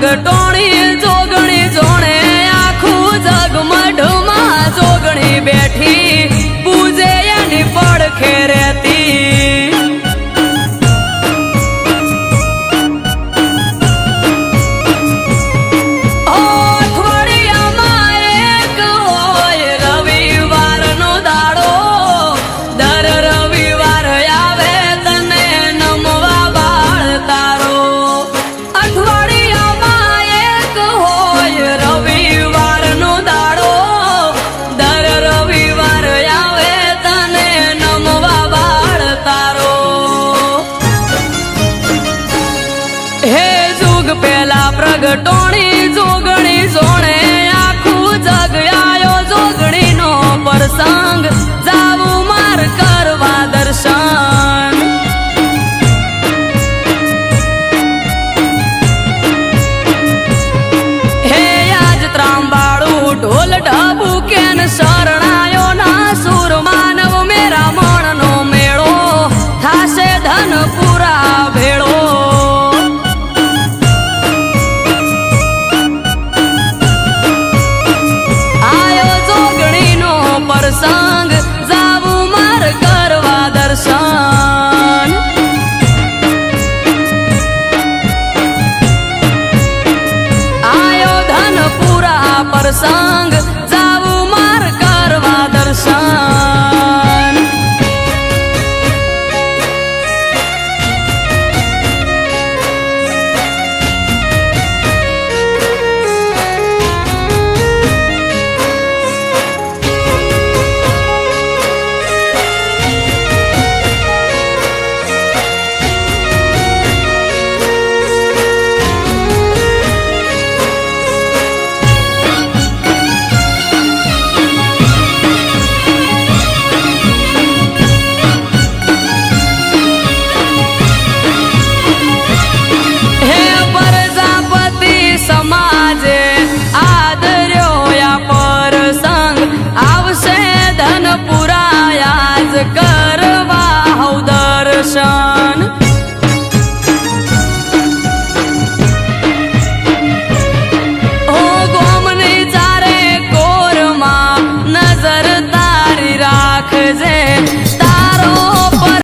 પ્રગટોણી જોગણી જોણે આખું જગમઢમાં જોગણી બેઠી પૂજે એની પડખે રહેતી પ્રગટોણી જોગણી જોણે આખું જગ આયો જોગણી નો પ્રસંગ જાવું માર કરવા દર્શન હે આજ ત્રાંબાળું ઢોલ ઢબુ કેન શરણાયો ના સુર માનવ મેરા મણનો મેળો થાશે ધન પૂરા ભેળો પ્રસંગ જાવું માર કરવા દર્શન આયો ધન પૂરા પ્રસંગ